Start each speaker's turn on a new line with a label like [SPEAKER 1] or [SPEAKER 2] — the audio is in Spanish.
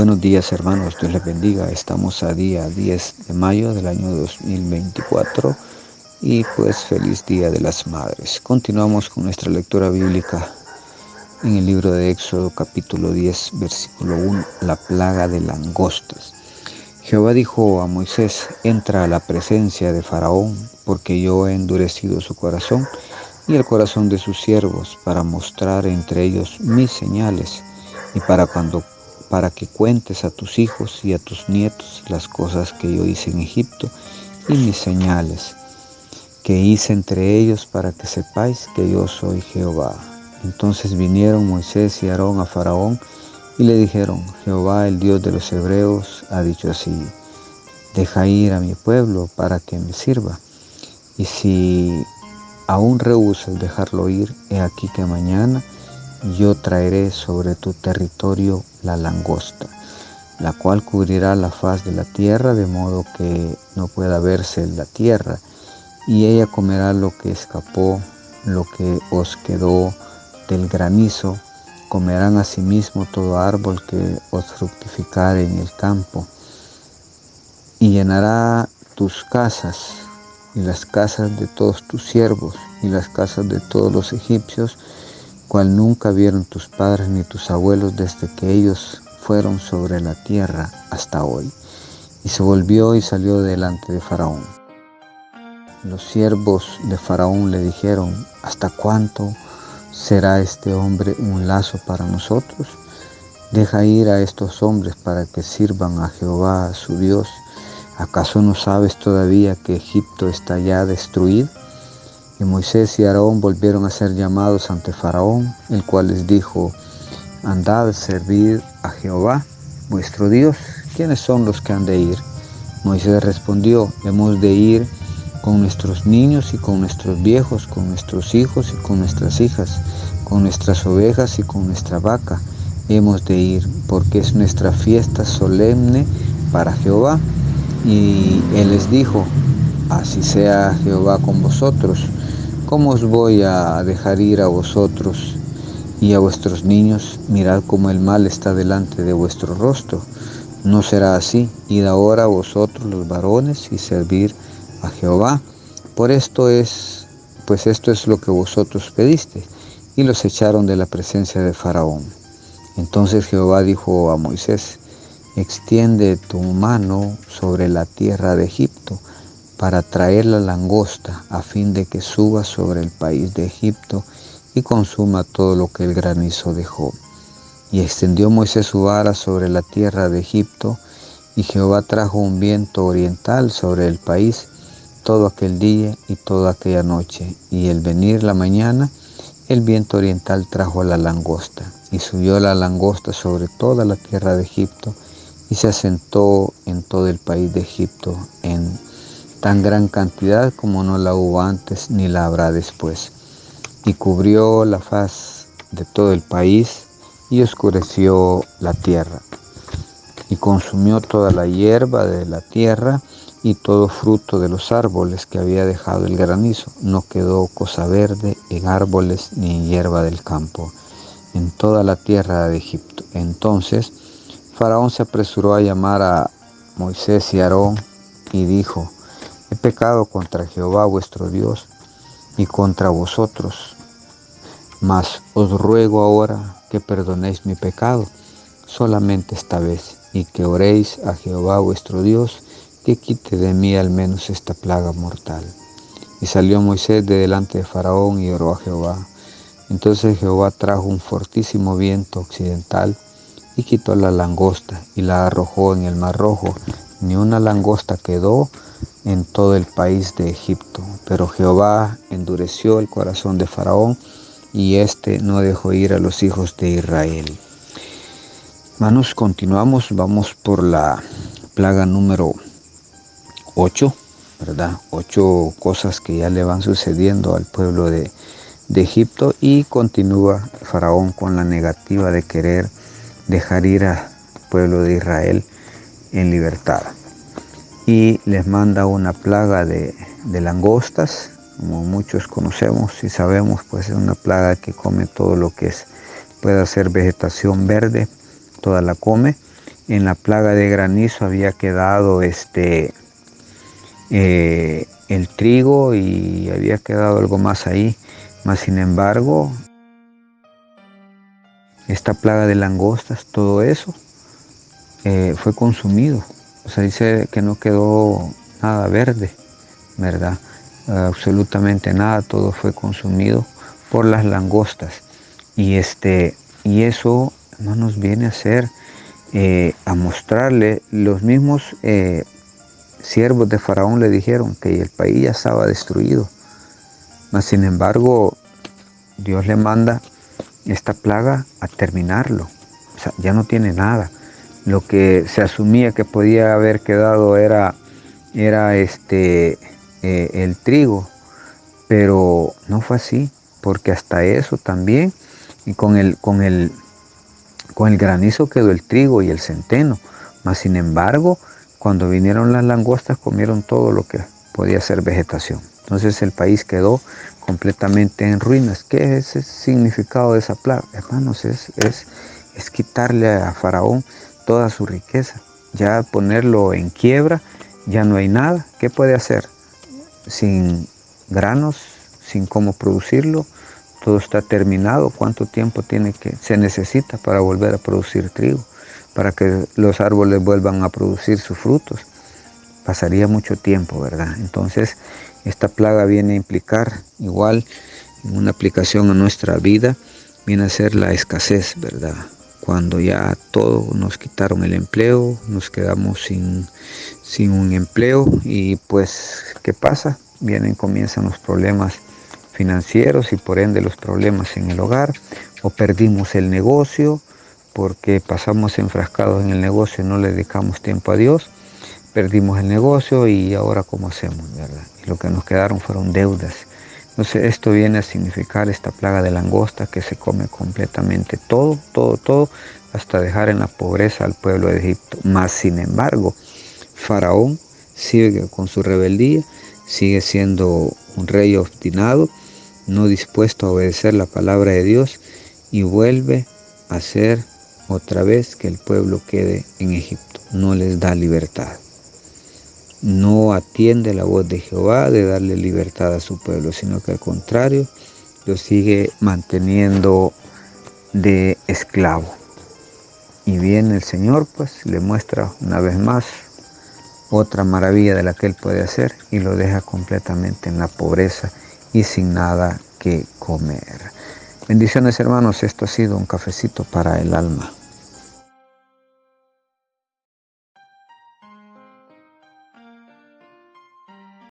[SPEAKER 1] Buenos días hermanos, Dios les bendiga. Estamos a día 10 de mayo del año 2024 y pues feliz Día de las Madres. Continuamos con nuestra lectura bíblica en el libro de Éxodo capítulo 10 versículo 1, la plaga de langostas. Jehová dijo a Moisés: entra a la presencia de Faraón, porque yo he endurecido su corazón y el corazón de sus siervos, para mostrar entre ellos mis señales, y para que cuentes a tus hijos y a tus nietos las cosas que yo hice en Egipto y mis señales que hice entre ellos, para que sepáis que yo soy Jehová. Entonces vinieron Moisés y Aarón a Faraón y le dijeron: Jehová, el Dios de los hebreos, ha dicho así: deja ir a mi pueblo para que me sirva. Y si aún rehúsas dejarlo ir, he aquí que mañana yo traeré sobre tu territorio la langosta, la cual cubrirá la faz de la tierra, de modo que no pueda verse la tierra, y ella comerá lo que escapó, lo que os quedó del granizo. Comerán asimismo todo árbol que os fructificare en el campo, y llenará tus casas y las casas de todos tus siervos y las casas de todos los egipcios, cual nunca vieron tus padres ni tus abuelos desde que ellos fueron sobre la tierra hasta hoy. Y se volvió y salió delante de Faraón. Los siervos de Faraón le dijeron: ¿hasta cuánto será este hombre un lazo para nosotros? Deja ir a estos hombres para que sirvan a Jehová su Dios. ¿Acaso no sabes todavía que Egipto está ya destruido? Y Moisés y Aarón volvieron a ser llamados ante Faraón, el cual les dijo: andad, servid a Jehová vuestro Dios. ¿Quiénes son los que han de ir? Moisés respondió: hemos de ir con nuestros niños y con nuestros viejos, con nuestros hijos y con nuestras hijas, con nuestras ovejas y con nuestra vaca. Hemos de ir, porque es nuestra fiesta solemne para Jehová. Y él les dijo: así sea Jehová con vosotros. ¿Cómo os voy a dejar ir a vosotros y a vuestros niños? Mirad cómo el mal está delante de vuestro rostro. No será así. Id ahora vosotros los varones y servir a Jehová. Pues esto es lo que vosotros pediste. Y los echaron de la presencia de Faraón. Entonces Jehová dijo a Moisés: extiende tu mano sobre la tierra de Egipto para traer la langosta, a fin de que suba sobre el país de Egipto y consuma todo lo que el granizo dejó. Y extendió Moisés su vara sobre la tierra de Egipto, y Jehová trajo un viento oriental sobre el país todo aquel día y toda aquella noche, y al venir la mañana, el viento oriental trajo la langosta, y subió la langosta sobre toda la tierra de Egipto, y se asentó en todo el país de Egipto en tan gran cantidad como no la hubo antes ni la habrá después. Y cubrió la faz de todo el país, y oscureció la tierra, y consumió toda la hierba de la tierra y todo fruto de los árboles que había dejado el granizo. No quedó cosa verde en árboles ni en hierba del campo en toda la tierra de Egipto. Entonces Faraón se apresuró a llamar a Moisés y Aarón y dijo: he pecado contra Jehová vuestro Dios y contra vosotros, mas os ruego ahora que perdonéis mi pecado solamente esta vez, y que oréis a Jehová vuestro Dios, que quite de mí al menos esta plaga mortal. Y salió Moisés de delante de Faraón y oró a Jehová. Entonces Jehová trajo un fortísimo viento occidental y quitó la langosta y la arrojó en el mar Rojo. Ni una langosta quedó en todo el país de Egipto. Pero Jehová endureció el corazón de Faraón, y éste no dejó ir a los hijos de Israel. Hermanos, continuamos, vamos por la plaga número 8, ¿verdad? 8 cosas que ya le van sucediendo al pueblo de Egipto, y continúa Faraón con la negativa de querer dejar ir al pueblo de Israel en libertad. Y les manda una plaga de langostas, como muchos conocemos y sabemos, pues es una plaga que come todo lo que pueda ser vegetación verde, toda la come. en la plaga de granizo había quedado el trigo y había quedado algo más ahí. Mas sin embargo, esta plaga de langostas, todo eso fue consumido. O sea, dice que no quedó nada verde, ¿verdad? Absolutamente nada, todo fue consumido por las langostas. Y eso no nos viene a hacer, a mostrarle, los mismos siervos de Faraón le dijeron que el país ya estaba destruido. Mas sin embargo, Dios le manda esta plaga a terminarlo. O sea, ya no tiene nada. Lo que se asumía que podía haber quedado era el trigo, pero no fue así, porque hasta eso también, y con el granizo quedó el trigo y el centeno. Mas sin embargo, cuando vinieron las langostas comieron todo lo que podía ser vegetación. Entonces el país quedó completamente en ruinas. ¿Qué es el significado de esa plaga? Hermanos, es quitarle a Faraón toda su riqueza, ya ponerlo en quiebra, ya no hay nada. ¿Qué puede hacer? Sin granos, sin cómo producirlo, todo está terminado. ¿Cuánto tiempo se necesita para volver a producir trigo? Para que los árboles vuelvan a producir sus frutos. Pasaría mucho tiempo, ¿verdad? Entonces, esta plaga viene a implicar, igual, en una aplicación a nuestra vida, viene a ser la escasez, ¿verdad? Cuando ya todo nos quitaron el empleo, nos quedamos sin un empleo y pues, ¿qué pasa? Comienzan los problemas financieros y por ende los problemas en el hogar, o perdimos el negocio porque pasamos enfrascados en el negocio y no le dedicamos tiempo a Dios, perdimos el negocio y ahora ¿cómo hacemos, verdad? Y lo que nos quedaron fueron deudas. Entonces esto viene a significar esta plaga de langosta que se come completamente todo, todo, todo, hasta dejar en la pobreza al pueblo de Egipto. Mas sin embargo, Faraón sigue con su rebeldía, sigue siendo un rey obstinado, no dispuesto a obedecer la palabra de Dios y vuelve a hacer otra vez que el pueblo quede en Egipto. No les da libertad. No atiende la voz de Jehová de darle libertad a su pueblo, sino que al contrario, lo sigue manteniendo de esclavo. Y viene el Señor, pues le muestra una vez más otra maravilla de la que Él puede hacer y lo deja completamente en la pobreza y sin nada que comer. Bendiciones, hermanos, esto ha sido un cafecito para el alma.